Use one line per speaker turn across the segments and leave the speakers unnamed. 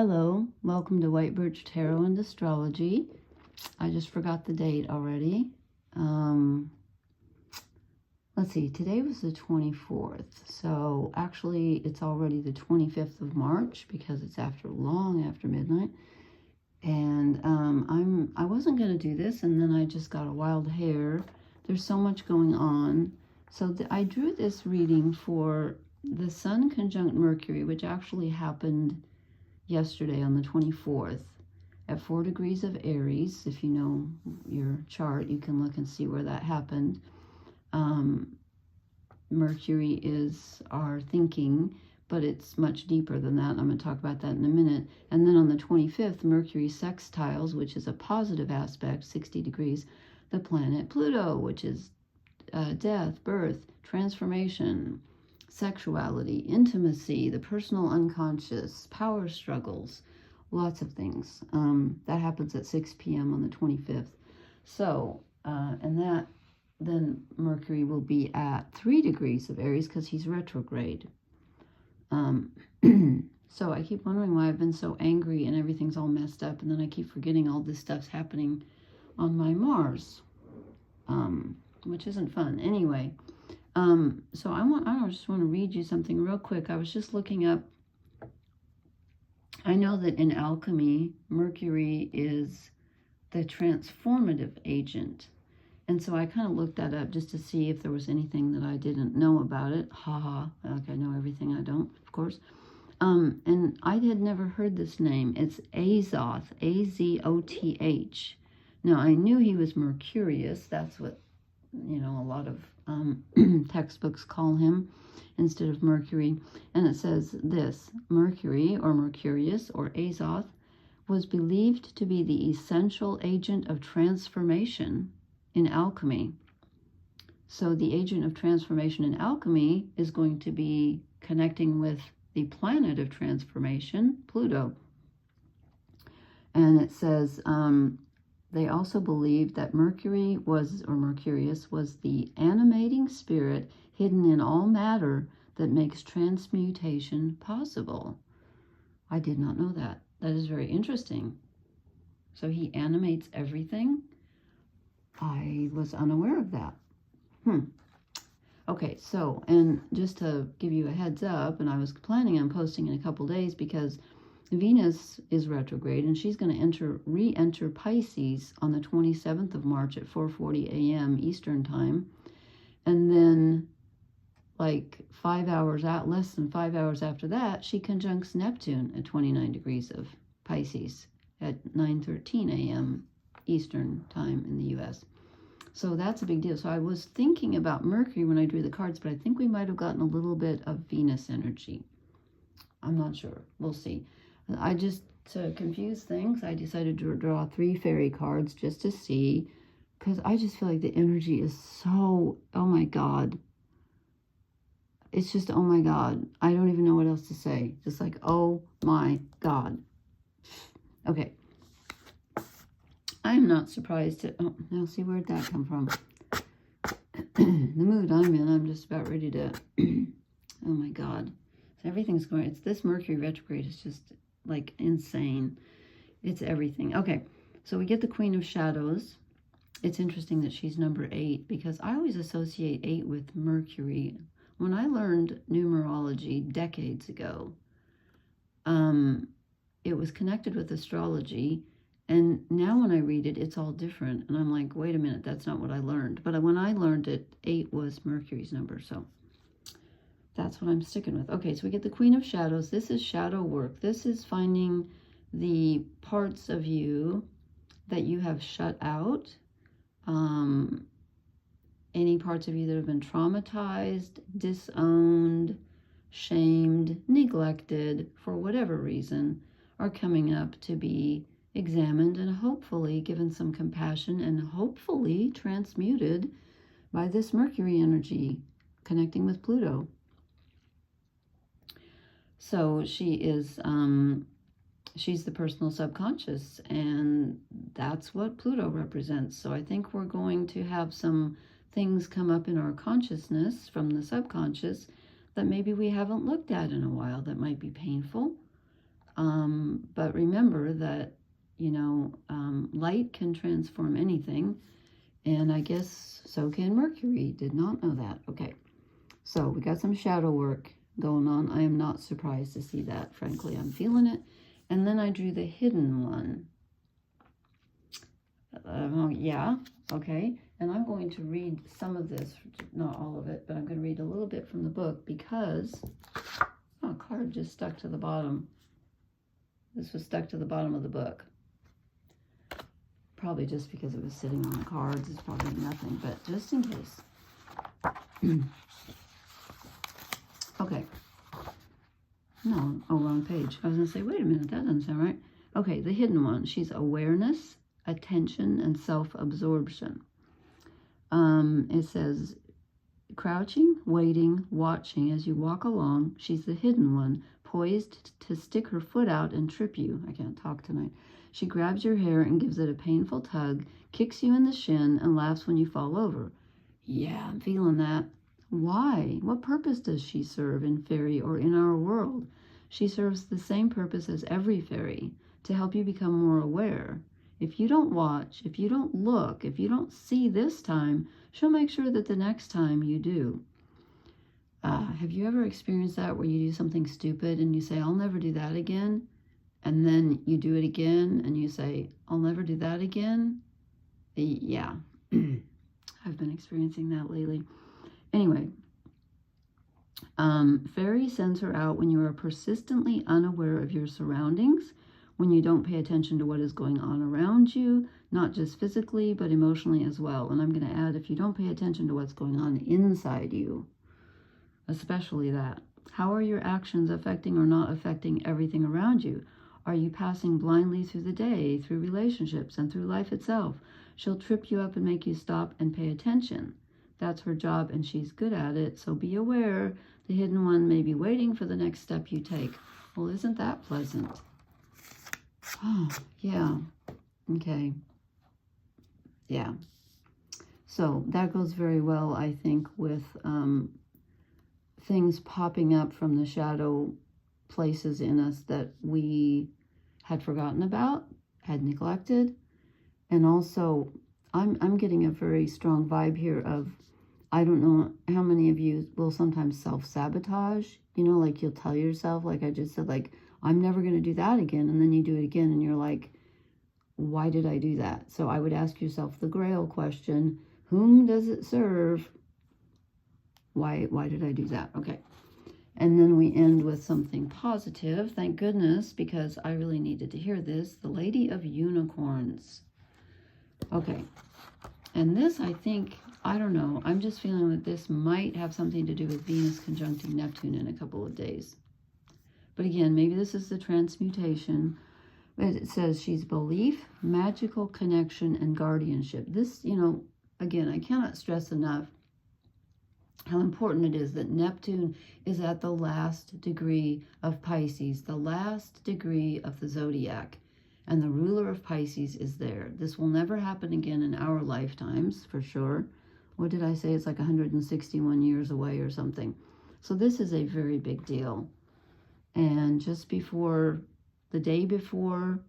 Hello, welcome to White Birch Tarot and Astrology. I just forgot the date already. Let's see, today was the 24th. So actually it's already the 25th of March because it's long after midnight. And I wasn't going to do this, and then I just got a wild hair. There's so much going on. So I drew this reading for the Sun conjunct Mercury, which actually happened yesterday on the 24th at 4 degrees of Aries. If you know your chart, you can look and see where that happened. Mercury is our thinking, but it's much deeper than that. I'm going to talk about that in a minute. And then on the 25th, Mercury sextiles, which is a positive aspect, 60 degrees, the planet Pluto, which is death, birth, transformation, sexuality, intimacy, the personal unconscious, power struggles, lots of things. That happens at 6 p.m. on the 25th. So, and that, then Mercury will be at 3 degrees of Aries because he's retrograde. So I keep wondering why I've been so angry and everything's all messed up, and then I keep forgetting all this stuff's happening on my Mars, which isn't fun. Anyway, so I just want to read you something real quick. I was just looking up. I know that in alchemy, Mercury is the transformative agent. And so I kind of looked that up just to see if there was anything that I didn't know about it. Like I know everything I don't, of course. And I had never heard this name. It's Azoth, A-Z-O-T-H. Now, I knew he was Mercurius. That's what, a lot of textbooks call him instead of Mercury. And it says this: Mercury, or Mercurius, or Azoth, was believed to be the essential agent of transformation in alchemy. So the agent of transformation in alchemy is going to be connecting with the planet of transformation, Pluto. And it says they also believed that Mercury was, or Mercurius, was the animating spirit hidden in all matter that makes transmutation possible. I did not know that. That is very interesting. So he animates everything? I was unaware of that. Okay, so, and just to give you a heads up, and I was planning on posting in a couple days because Venus is retrograde and she's going to re-enter Pisces on the 27th of March at 4:40 a.m. Eastern time. And then like less than 5 hours after that, she conjuncts Neptune at 29 degrees of Pisces at 9:13 a.m. Eastern time in the U.S. So that's a big deal. So I was thinking about Mercury when I drew the cards, but I think we might have gotten a little bit of Venus energy. I'm not sure. We'll see. To confuse things, I decided to draw 3 fairy cards just to see, because I just feel like the energy is so, oh my God. It's just, oh my God. I don't even know what else to say. Just like, oh my God. Okay. I'm not surprised to, now see, where'd that come from? The mood I'm in, I'm just about ready to, oh my God. Everything's going, it's this Mercury retrograde is just like insane. It's everything. Okay, so we get the Queen of Shadows. It's interesting that she's number 8 because I always associate 8 with Mercury. When I learned numerology decades ago, it was connected with astrology. And now when I read it, it's all different. And I'm like, wait a minute, that's not what I learned. But when I learned it, 8 was Mercury's number. So that's what I'm sticking with. Okay, so we get the Queen of Shadows. This is shadow work. This is finding the parts of you that you have shut out. Any parts of you that have been traumatized, disowned, shamed, neglected, for whatever reason, are coming up to be examined and hopefully given some compassion and hopefully transmuted by this Mercury energy connecting with Pluto. So she is, she's the personal subconscious, and that's what Pluto represents. So I think we're going to have some things come up in our consciousness from the subconscious that maybe we haven't looked at in a while that might be painful. But remember that, light can transform anything. And I guess so can Mercury. Did not know that. Okay. So we got some shadow work going on. I am not surprised to see that. Frankly, I'm feeling it. And then I drew the hidden one. Yeah. Okay. And I'm going to read some of this, not all of it, but I'm going to read a little bit from the book because a card just stuck to the bottom. This was stuck to the bottom of the book. Probably just because it was sitting on the cards. It's probably nothing, but just in case. Okay. No, wrong page. I was going to say, wait a minute, that doesn't sound right. Okay, the hidden one. She's awareness, attention, and self-absorption. It says, crouching, waiting, watching as you walk along. She's the hidden one, poised to stick her foot out and trip you. I can't talk tonight. She grabs your hair and gives it a painful tug, kicks you in the shin, and laughs when you fall over. Yeah, I'm feeling that. Why? What purpose does she serve in fairy or in our world? She serves the same purpose as every fairy, to help you become more aware. If you don't watch, if you don't look, if you don't see this time, she'll make sure that the next time you do. Have you ever experienced that where you do something stupid and you say, I'll never do that again? And then you do it again and you say, I'll never do that again? Yeah, I've been experiencing that lately. Anyway, fairy sends her out when you are persistently unaware of your surroundings, when you don't pay attention to what is going on around you, not just physically, but emotionally as well. And I'm going to add, if you don't pay attention to what's going on inside you, especially that. How are your actions affecting or not affecting everything around you? Are you passing blindly through the day, through relationships, and through life itself? She'll trip you up and make you stop and pay attention. That's her job, and she's good at it, so be aware. The hidden one may be waiting for the next step you take. Well, isn't that pleasant? Oh, yeah. Okay. Yeah. So that goes very well, I think, with things popping up from the shadow places in us that we had forgotten about, had neglected. And also, I'm getting a very strong vibe here of, I don't know how many of you will sometimes self-sabotage, like you'll tell yourself, like I just said, like, I'm never going to do that again. And then you do it again and you're like, why did I do that? So I would ask yourself the Grail question, whom does it serve? Why did I do that? Okay. And then we end with something positive. Thank goodness, because I really needed to hear this. The Lady of Unicorns. Okay. And this, I think, I don't know. I'm just feeling that this might have something to do with Venus conjuncting Neptune in a couple of days. But again, maybe this is the transmutation. But it says she's belief, magical connection, and guardianship. This, again, I cannot stress enough how important it is that Neptune is at the last degree of Pisces, the last degree of the zodiac. And the ruler of Pisces is there. This will never happen again in our lifetimes, for sure. What did I say? It's like 161 years away or something. So this is a very big deal. And just before, the day before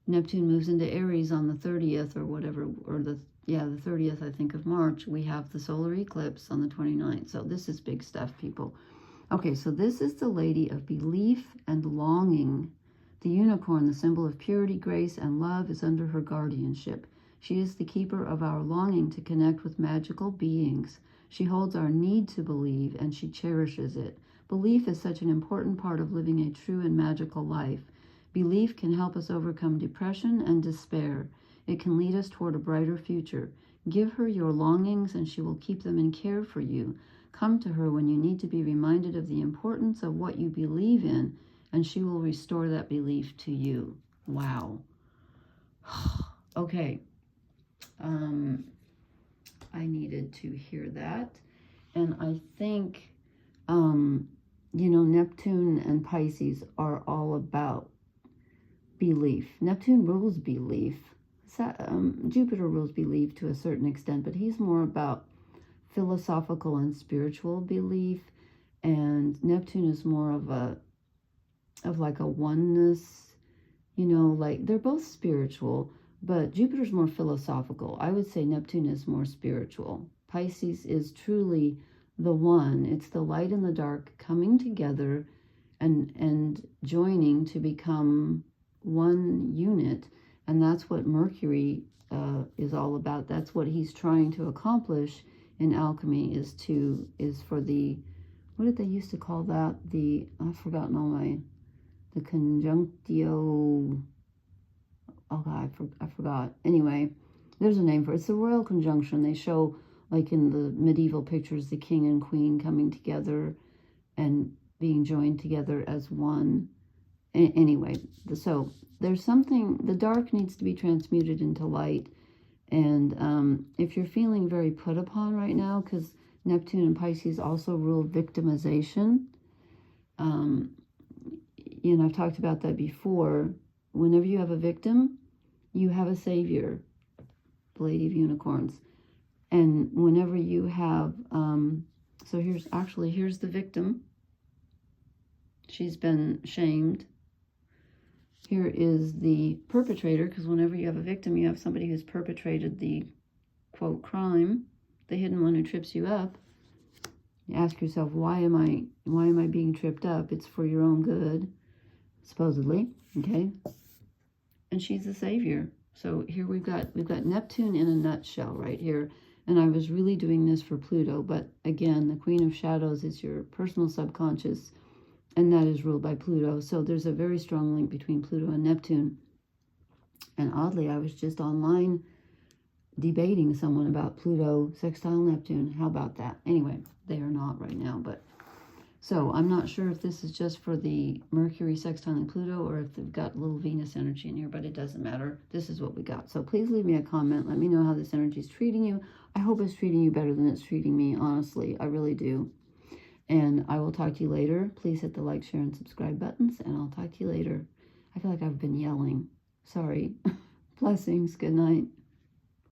Neptune moves into Aries on the 30th or whatever, or the 30th, I think, of March, we have the solar eclipse on the 29th. So this is big stuff, people. Okay, so this is the Lady of Belief and Longing. The unicorn, the symbol of purity, grace, and love, is under her guardianship. She is the keeper of our longing to connect with magical beings. She holds our need to believe, and she cherishes it. Belief is such an important part of living a true and magical life. Belief can help us overcome depression and despair. It can lead us toward a brighter future. Give her your longings, and she will keep them in care for you. Come to her when you need to be reminded of the importance of what you believe in, and she will restore that belief to you. Wow. Okay. I needed to hear that. And I think, Neptune and Pisces are all about belief. Neptune rules belief. Jupiter rules belief to a certain extent, but he's more about philosophical and spiritual belief. And Neptune is more of a of like a oneness, you know, like they're both spiritual, but Jupiter's more philosophical. I would say Neptune is more spiritual. Pisces is truly the one. It's the light and the dark coming together and joining to become one unit. And that's what Mercury is all about. That's what he's trying to accomplish in alchemy, is for the, what did they used to call that? The, I've forgotten all the conjunctio, oh God, I forgot. Anyway, there's a name for it. It's the royal conjunction. They show, like in the medieval pictures, the king and queen coming together and being joined together as one. Anyway, so there's something, the dark needs to be transmuted into light. And if you're feeling very put upon right now, because Neptune and Pisces also rule victimization, you know, I've talked about that before. Whenever you have a victim, you have a savior, the Lady of Unicorns. And whenever you have, so here's the victim. She's been shamed. Here is the perpetrator, because whenever you have a victim, you have somebody who's perpetrated the, quote, crime, the hidden one who trips you up. You ask yourself, why am I being tripped up? It's for your own good, supposedly, okay? And she's the savior. So here we've got Neptune in a nutshell right here. And I was really doing this for Pluto, but again, the Queen of Shadows is your personal subconscious, and that is ruled by Pluto. So there's a very strong link between Pluto and Neptune. And oddly, I was just online debating someone about Pluto sextile Neptune. How about that? Anyway, they are not right now, but so I'm not sure if this is just for the Mercury sextiling Pluto or if they've got a little Venus energy in here, but it doesn't matter. This is what we got. So please leave me a comment. Let me know how this energy is treating you. I hope it's treating you better than it's treating me, honestly. I really do. And I will talk to you later. Please hit the like, share, and subscribe buttons, and I'll talk to you later. I feel like I've been yelling. Sorry. Blessings. Good night.